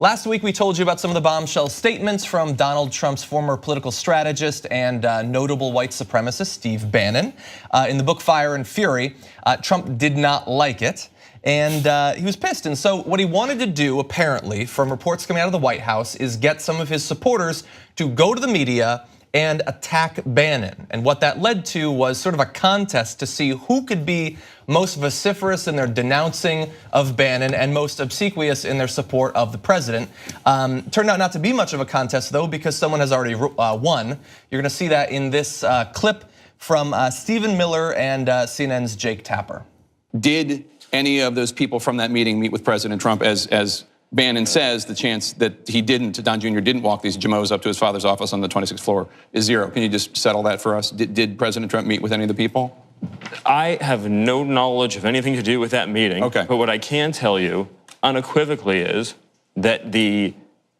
Last week, we told you about some of the bombshell statements from Donald Trump's former political strategist and notable white supremacist, Steve Bannon. In the book Fire and Fury, Trump did not like it, and he was pissed. And so what he wanted to do, apparently, from reports coming out of the White House, is get some of his supporters to go to the media and attack Bannon. And what that led to was sort of a contest to see who could be most vociferous in their denouncing of Bannon and most obsequious in their support of the president. Turned out not to be much of a contest though, because someone has already won. You're gonna see that in this clip from Stephen Miller and CNN's Jake Tapper. Did any of those people from that meeting meet with President Trump? As Bannon says, the chance that he didn't, Don Jr. didn't walk these Jamos up to his father's office on the 26th floor is zero. Can you just settle that for us? Did President Trump meet with any of the people? I have no knowledge of anything to do with that meeting. Okay. But what I can tell you unequivocally is that the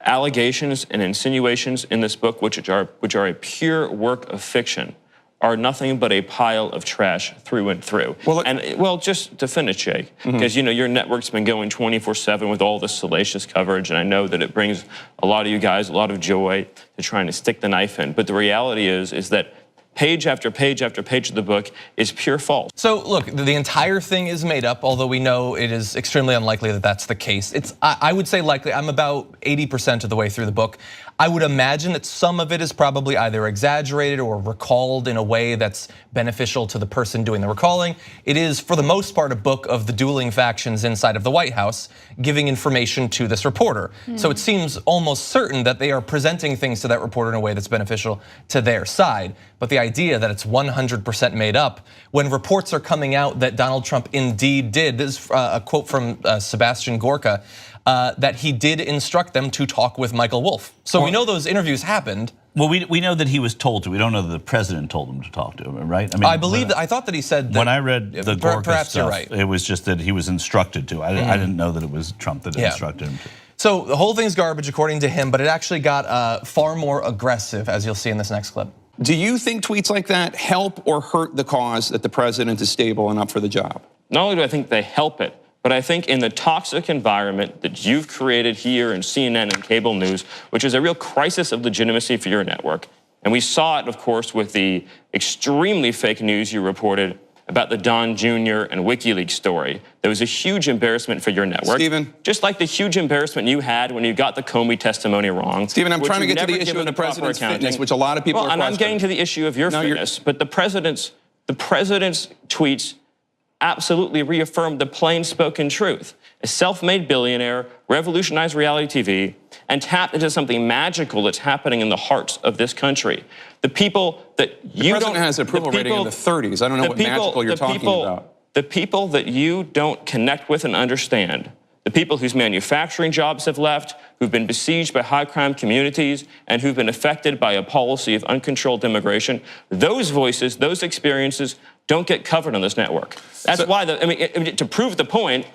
allegations and insinuations in this book, which are a pure work of fiction, are nothing but a pile of trash through and through. Well, just to finish, Jake, because your network's been going 24/7 with all this salacious coverage, and I know that it brings a lot of you guys a lot of joy to trying to stick the knife in. But the reality is that page after page after page of the book is pure false. So look, the entire thing is made up, although we know it is extremely unlikely that that's the case. I would say likely. I'm about 80% of the way through the book. I would imagine that some of it is probably either exaggerated or recalled in a way that's beneficial to the person doing the recalling. It is, for the most part, a book of the dueling factions inside of the White House giving information to this reporter. So it seems almost certain that they are presenting things to that reporter in a way that's beneficial to their side. But the idea that it's 100% made up, when reports are coming out that Donald Trump indeed did, this is a quote from Sebastian Gorka, that he did instruct them to talk with Michael Wolff. So we know those interviews happened. Well, we know that he was told to. We don't know that the president told him to talk to him, right? I believe that. I thought that he said that. When I read the Gorka perhaps stuff, you're right. It was just that he was instructed to. I didn't know that it was Trump that instructed him to. So the whole thing's garbage according to him, but it actually got far more aggressive, as you'll see in this next clip. Do you think tweets like that help or hurt the cause that the president is stable and up for the job? Not only do I think they help it, but I think in the toxic environment that you've created here in CNN and cable news, which is a real crisis of legitimacy for your network, and we saw it, of course, with the extremely fake news you reported about the Don Jr. and WikiLeaks story. There was a huge embarrassment for your network. Stephen. Just like the huge embarrassment you had when you got the Comey testimony wrong. Stephen, I'm trying to get to the issue of the president's fitness, which a lot of people are questioning. And I'm getting to the issue of your fitness, but the president's tweets absolutely reaffirmed the plain spoken truth. A self-made billionaire revolutionized reality TV and tapped into something magical that's happening in the hearts of this country. The people that you don't— The president has an approval rating in the 30s. I don't know what magical you're talking about. The people that you don't connect with and understand, the people whose manufacturing jobs have left, who've been besieged by high crime communities, and who've been affected by a policy of uncontrolled immigration, those voices, those experiences don't get covered on this network. That's why, to prove the point,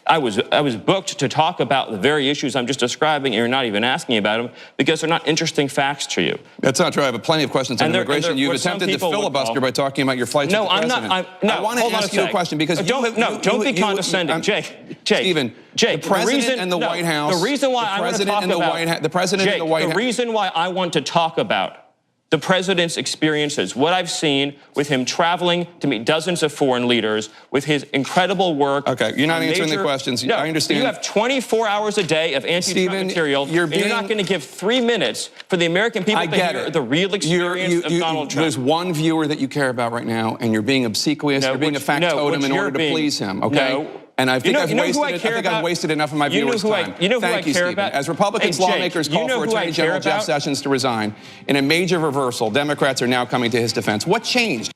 I was booked to talk about the very issues I'm just describing, and you're not even asking about them because they're not interesting facts to you. That's not true. I have plenty of questions on immigration. You've attempted to filibuster by talking about your flights. No, with the I'm president. not. I want to ask you a question because don't be condescending, Jake. Stephen, the president and the White House. The reason why I want to talk about the president and the White House. The reason why I want to talk about the president's experiences, what I've seen with him traveling to meet dozens of foreign leaders, with his incredible work. Okay, you're not answering the questions. No, I understand. You have 24 hours a day of anti-Trump material, and you're not going to give 3 minutes for the American people to hear the real experience of Donald Trump. There's one viewer that you care about right now, and you're being obsequious. You're being a factotum in order to please him, okay? No. And I think I've wasted enough of my viewers' time. Thank you, Stephen. As Republicans, lawmakers call for Attorney General Jeff Sessions to resign, in a major reversal, Democrats are now coming to his defense. What changed?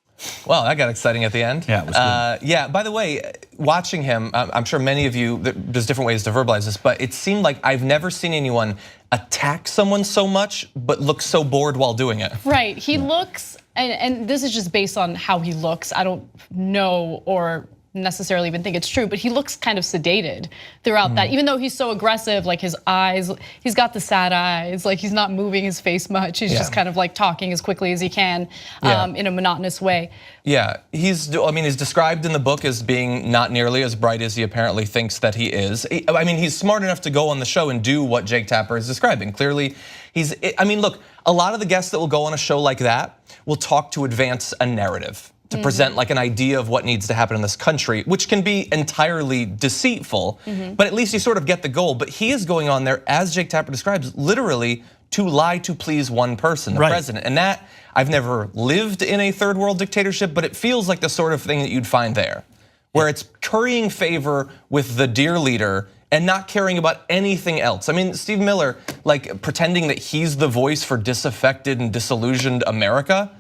Well, that got exciting at the end. Yeah, it was good. Yeah, by the way, watching him, I'm sure many of you, there's different ways to verbalize this, but it seemed like I've never seen anyone attack someone so much, but look so bored while doing it. Right, he looks, and this is just based on how he looks. I don't know or necessarily even think it's true, but he looks kind of sedated throughout that. Even though he's so aggressive, like his eyes, he's got the sad eyes, like he's not moving his face much. He's just kind of like talking as quickly as he can in a monotonous way. Yeah, he's described in the book as being not nearly as bright as he apparently thinks that he is. I mean, he's smart enough to go on the show and do what Jake Tapper is describing. Clearly, I mean, look, a lot of the guests that will go on a show like that will talk to advance a narrative, to present like an idea of what needs to happen in this country, which can be entirely deceitful, but at least you sort of get the goal. But he is going on there, as Jake Tapper describes, literally to lie to please one person, the president. And that, I've never lived in a third world dictatorship, but it feels like the sort of thing that you'd find there, where it's currying favor with the dear leader and not caring about anything else. I mean, Steve Miller, like pretending that he's the voice for disaffected and disillusioned America,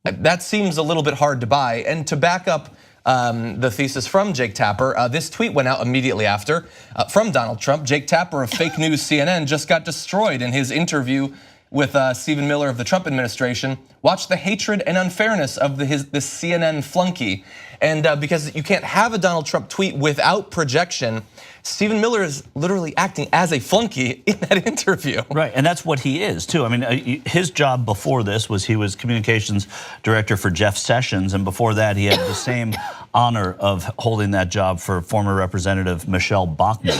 that seems a little bit hard to buy. And to back up the thesis from Jake Tapper, this tweet went out immediately after from Donald Trump. Jake Tapper of fake news CNN just got destroyed in his interview with Stephen Miller of the Trump administration. Watch the hatred and unfairness of this CNN flunky. And because you can't have a Donald Trump tweet without projection, Stephen Miller is literally acting as a flunky in that interview. Right, and that's what he is too. I mean, his job before this was he was communications director for Jeff Sessions, and before that he had the same honor of holding that job for former Representative Michelle Bachmann.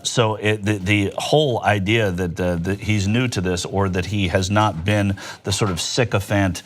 So the whole idea that he's new to this, or that he has not been the sort of sycophant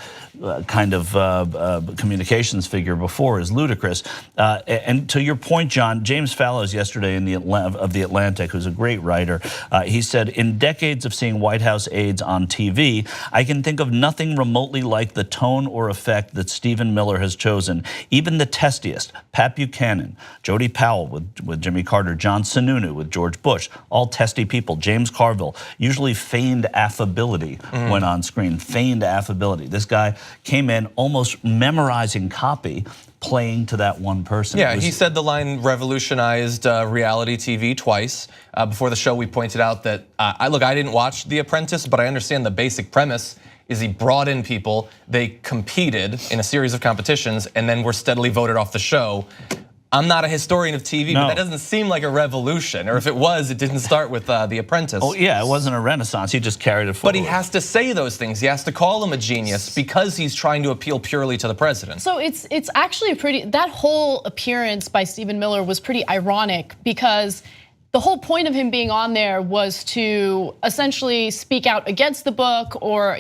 kind of communications figure before is ludicrous. And to your point, John, James Fallows yesterday of The Atlantic, who's a great writer, he said, in decades of seeing White House aides on TV, I can think of nothing remotely like the tone or effect that Stephen Miller has chosen. Even the testiest, Pat Buchanan, Jody Powell with Jimmy Carter, John Sununu with George Bush, all testy people, James Carville, usually feigned affability when on screen, feigned affability. This guy came in almost memorizing copy, playing to that one person. Yeah, he said the line revolutionized reality TV twice. Before the show, we pointed out that, I didn't watch The Apprentice, but I understand the basic premise is he brought in people, they competed in a series of competitions, and then were steadily voted off the show. I'm not a historian of TV, but that doesn't seem like a revolution. Or if it was, it didn't start with The Apprentice. Oh yeah, it wasn't a renaissance, he just carried it forward. But he has to say those things. He has to call him a genius because he's trying to appeal purely to the president. So it's actually that whole appearance by Stephen Miller was pretty ironic, because the whole point of him being on there was to essentially speak out against the book, or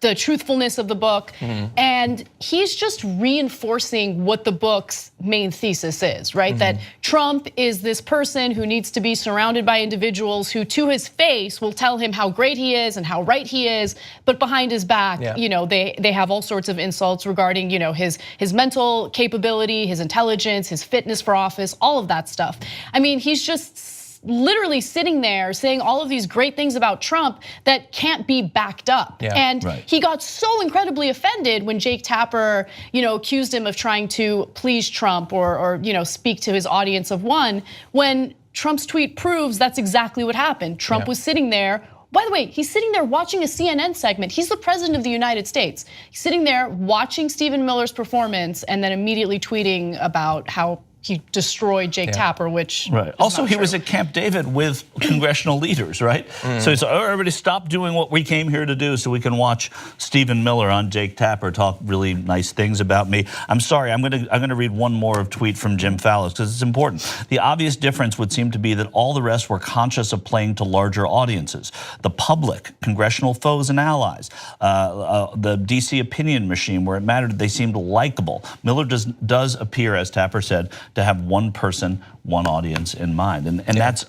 the truthfulness of the book. And he's just reinforcing what the book's main thesis is, right? That Trump is this person who needs to be surrounded by individuals who, to his face, will tell him how great he is and how right he is, but behind his back, they have all sorts of insults regarding, his mental capability, his intelligence, his fitness for office, all of that stuff. I mean, he's just literally sitting there saying all of these great things about Trump that can't be backed up. And he got so incredibly offended when Jake Tapper, accused him of trying to please Trump or speak to his audience of one, when Trump's tweet proves that's exactly what happened. Trump was sitting there. By the way, he's sitting there watching a CNN segment. He's the president of the United States. He's sitting there watching Stephen Miller's performance and then immediately tweeting about how he destroyed Jake Tapper, which also he was at Camp David with congressional leaders, right? So he said, "Oh, everybody, stop doing what we came here to do, so we can watch Stephen Miller on Jake Tapper talk really nice things about me." I'm sorry, I'm gonna read one more tweet from Jim Fallows because it's important. The obvious difference would seem to be that all the rest were conscious of playing to larger audiences: the public, congressional foes and allies, the DC opinion machine, where it mattered they seemed likable. Miller does appear, as Tapper said, to have one person, one audience in mind, and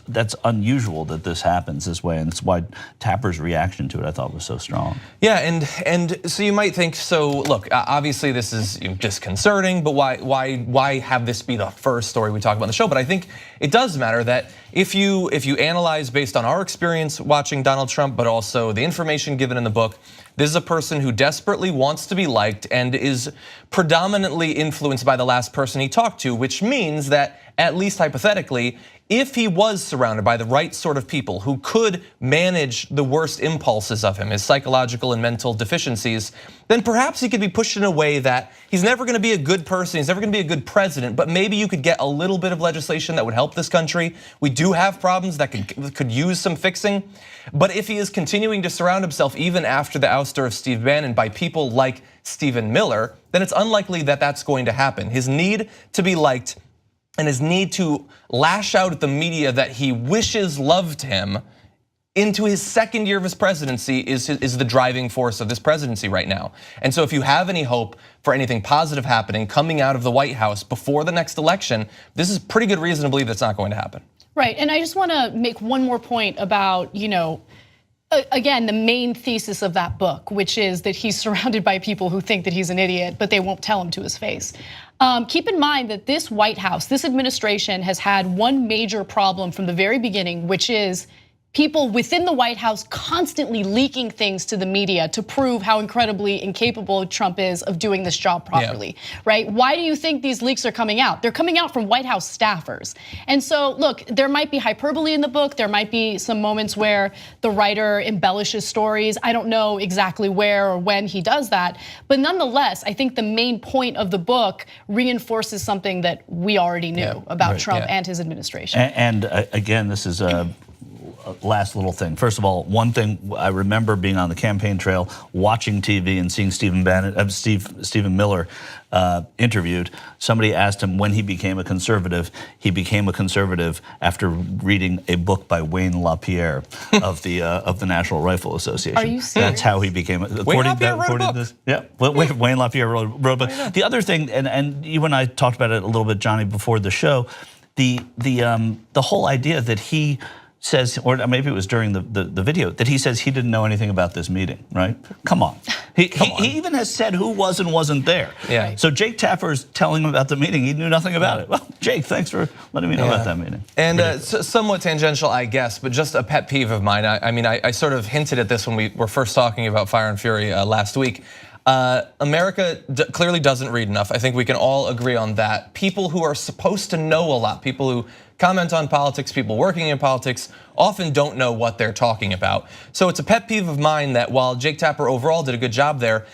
that's unusual that this happens this way, and that's why Tapper's reaction to it I thought was so strong. Yeah, and so you might think, so look, obviously this is disconcerting, but why have this be the first story we talk about on the show? But I think it does matter that if you analyze based on our experience watching Donald Trump, but also the information given in the book, this is a person who desperately wants to be liked and is predominantly influenced by the last person he talked to, which means that at least hypothetically, if he was surrounded by the right sort of people who could manage the worst impulses of him, his psychological and mental deficiencies, then perhaps he could be pushed in a way that he's never gonna be a good person, he's never gonna be a good president, but maybe you could get a little bit of legislation that would help this country. We do have problems that could use some fixing. But if he is continuing to surround himself, even after the ouster of Steve Bannon, by people like Stephen Miller, then it's unlikely that that's going to happen. His need to be liked and his need to lash out at the media that he wishes loved him into his second year of his presidency is the driving force of this presidency right now. And so if you have any hope for anything positive happening coming out of the White House before the next election, this is pretty good reason to believe that's not going to happen. Right, and I just want to make one more point about, again, the main thesis of that book, which is that he's surrounded by people who think that he's an idiot, but they won't tell him to his face. Keep in mind that this White House, this administration has had one major problem from the very beginning, which is people within the White House constantly leaking things to the media to prove how incredibly incapable Trump is of doing this job properly, right? Why do you think these leaks are coming out? They're coming out from White House staffers. And so look, there might be hyperbole in the book. There might be some moments where the writer embellishes stories. I don't know exactly where or when he does that. But nonetheless, I think the main point of the book reinforces something that we already knew about Trump and his administration. And again, this is a last little thing. First of all, one thing I remember being on the campaign trail, watching TV and seeing Stephen Miller interviewed. Somebody asked him when he became a conservative. He became a conservative after reading a book by Wayne LaPierre of the National Rifle Association. Are you serious? That's how he became. Wayne LaPierre wrote a book. Yeah, Wayne LaPierre wrote a book. The other thing, and you and I talked about it a little bit, Johnny, before the show, the whole idea that he says, or maybe it was during the video, that he says he didn't know anything about this meeting, right? Come on. He even has said who was and wasn't there. Yeah. So Jake Tapper's telling him about the meeting, he knew nothing about it. Well, Jake, thanks for letting me know about that meeting. And somewhat tangential, I guess, but just a pet peeve of mine. I mean, I sort of hinted at this when we were first talking about Fire and Fury last week. America clearly doesn't read enough. I think we can all agree on that. People who are supposed to know a lot, people who comment on politics, people working in politics, often don't know what they're talking about. So it's a pet peeve of mine that while Jake Tapper overall did a good job there,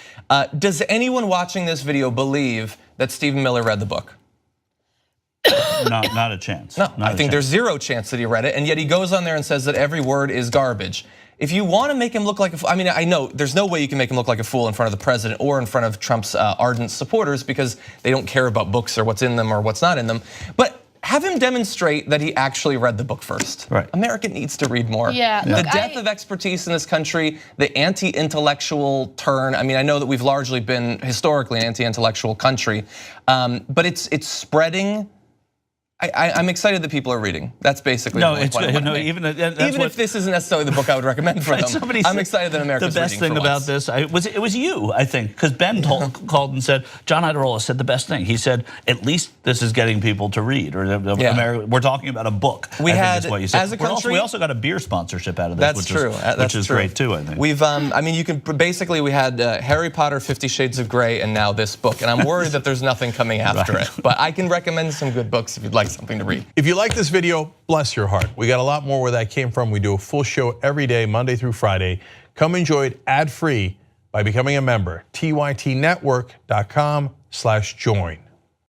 does anyone watching this video believe that Stephen Miller read the book? Not a chance. No, I think there's zero chance that he read it, and yet he goes on there and says that every word is garbage. If you want to make him look like a fool, I mean, I know there's no way you can make him look like a fool in front of the president or in front of Trump's ardent supporters because they don't care about books or what's in them or what's not in them. But have him demonstrate that he actually read the book first. Right. America needs to read more. Yeah. The death of expertise in this country, the anti-intellectual turn. I mean, I know that we've largely been historically an anti-intellectual country, but it's spreading. I'm excited that people are reading. That's basically no. the It's point. no, even if this isn't necessarily the book I would recommend for them. I'm excited that America's reading. The best thing about this, it was you, I think, because Ben called and said, John Iadarola said the best thing. He said, at least this is getting people to read, or we're talking about a book. We had, what you said. as a country, we also got a beer sponsorship out of this. That's true. Which is great too, I think. We've, I mean, you can basically we had Harry Potter, 50 Shades of Grey, and now this book, and I'm worried that there's nothing coming after it. But I can recommend some good books if you'd like something to read. If you like this video, bless your heart. We got a lot more where that came from. We do a full show every day, Monday through Friday. Come enjoy it ad-free by becoming a member. TYTnetwork.com/join.